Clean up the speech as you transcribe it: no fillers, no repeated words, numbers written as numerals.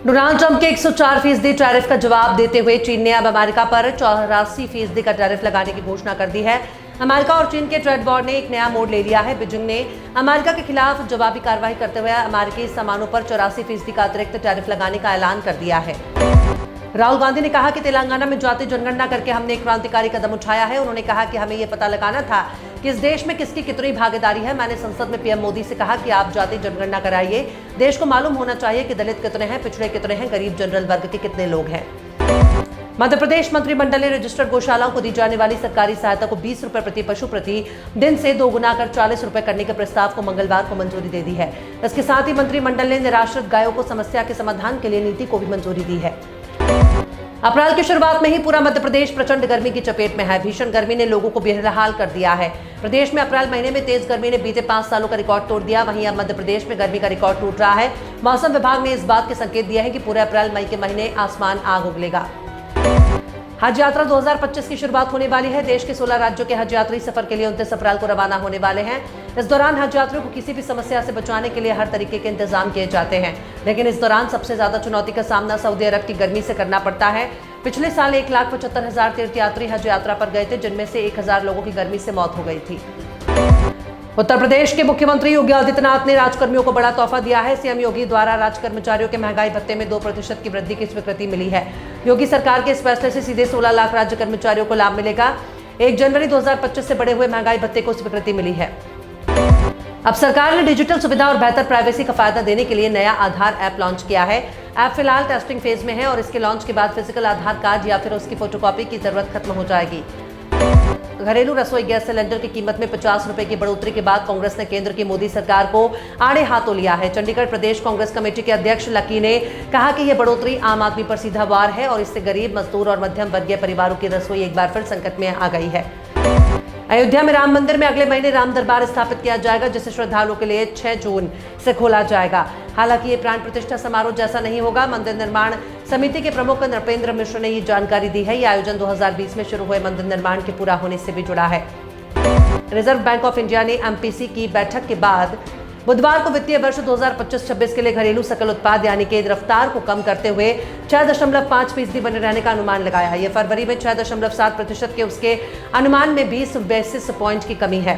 Donald Trump के 104% tariff का जवाब देते हुए चीन ने अब अमेरिका पर 84% का टैरिफ लगाने की घोषणा कर दी है। अमेरिका और चीन के ट्रेड वॉर ने एक नया मोड़ ले लिया है। बीजिंग ने अमेरिका के खिलाफ जवाबी कार्रवाई करते हुए अमेरिकी सामानों पर 84% का अतिरिक्त टैरिफ लगाने का ऐलान कर दिया है। राहुल गांधी ने कहा कि तेलंगाना में जाति जनगणना करके हमने एक क्रांतिकारी कदम उठाया है। उन्होंने कहा कि हमें यह पता लगाना था कि इस देश में किसकी कितनी भागीदारी है। मैंने संसद में पीएम मोदी से कहा कि आप जाति जनगणना कराइए। देश को मालूम होना चाहिए कि दलित कितने हैं, पिछड़े कितने हैं, गरीब जनरल वर्ग के कितने लोग हैं। मध्य प्रदेश मंत्रिमंडल ने रजिस्टर्ड गौशालाओं को दी जाने वाली सरकारी सहायता को 20 रुपए प्रति पशु प्रति दिन से दोगुना कर 40 रुपए करने के प्रस्ताव को मंगलवार को मंजूरी दे दी है। इसके साथ ही मंत्रिमंडल ने निराश्रित गायों को समस्या के समाधान के लिए नीति को भी मंजूरी दी है। अप्रैल की शुरुआत में ही पूरा मध्य प्रदेश प्रचंड गर्मी की चपेट में है। भीषण गर्मी ने लोगों को बेहाल कर दिया है। प्रदेश में अप्रैल महीने में तेज गर्मी ने बीते 5 सालों का रिकॉर्ड तोड़ दिया। वहीं अब मध्य प्रदेश में गर्मी का रिकॉर्ड टूट रहा है। मौसम विभाग ने इस बात के संकेत दिए हैं कि पूरे अप्रैल मई के महीने आसमान आग उगलेगा। हज यात्रा 2025 की शुरुआत होने वाली है। देश के 16 राज्यों के हज यात्री सफर के लिए 29 अप्रैल को रवाना होने वाले हैं। इस दौरान हज यात्रियों को किसी भी समस्या से बचाने के लिए हर तरीके के इंतजाम किए जाते हैं। लेकिन इस दौरान सबसे ज्यादा चुनौती का सामना सऊदी अरब की गर्मी से करना पड़ता है। पिछले साल 1,75,000 तीर्थयात्री हज यात्रा पर गए थे, जिनमें से 1,000 लोगों की गर्मी से मौत हो गई थी। उत्तर प्रदेश के मुख्यमंत्री योगी आदित्यनाथ ने राजकर्मियों को बड़ा तोहफा दिया है। सीएम योगी द्वारा राज्य कर्मचारियों के महंगाई भत्ते में 2% की वृद्धि की स्वीकृति मिली है। योगी सरकार के इस फैसले से सीधे 16 लाख राज्य कर्मचारियों को लाभ मिलेगा। 1 जनवरी 2025 से बढ़े हुए महंगाई भत्ते को स्वीकृति मिली है। अब सरकार ने डिजिटल सुविधा और बेहतर प्राइवेसी का फायदा देने के लिए नया आधार ऐप लॉन्च किया है। ऐप फिलहाल टेस्टिंग फेज में है और इसके लॉन्च के बाद फिजिकल आधार कार्ड या फिर उसकी फोटोकॉपी की जरूरत खत्म हो जाएगी। घरेलू रसोई गैस सिलेंडर की कीमत में 50 रुपए की बढ़ोतरी के बाद कांग्रेस ने केंद्र की मोदी सरकार को आड़े हाथों लिया है। चंडीगढ़ प्रदेश कांग्रेस कमेटी के अध्यक्ष लकी ने कहा कि यह बढ़ोतरी आम आदमी पर सीधा वार है और इससे गरीब, मजदूर और मध्यम वर्गीय परिवारों की रसोई एक बार फिर संकट में आ गई है। अयोध्या में राम मंदिर में अगले महीने राम दरबार स्थापित किया जाएगा, जिसे श्रद्धालुओं के लिए 6 जून से खोला जाएगा। हालांकि ये प्राण प्रतिष्ठा समारोह जैसा नहीं होगा। मंदिर निर्माण समिति के प्रमुख नृपेंद्र मिश्र ने ये जानकारी दी है। यह आयोजन 2020 में शुरू हुए मंदिर निर्माण के पूरा होने से भी जुड़ा है। रिजर्व बैंक ऑफ इंडिया ने एमपीसी की बैठक के बाद बुधवार को वित्तीय वर्ष 2025-26 के लिए घरेलू सकल उत्पाद यानी कि रफ्तार को कम करते हुए 6.5% बने रहने का अनुमान लगाया है। यह फरवरी में 6.7% के उसके अनुमान में 20 बेसिस पॉइंट की कमी है।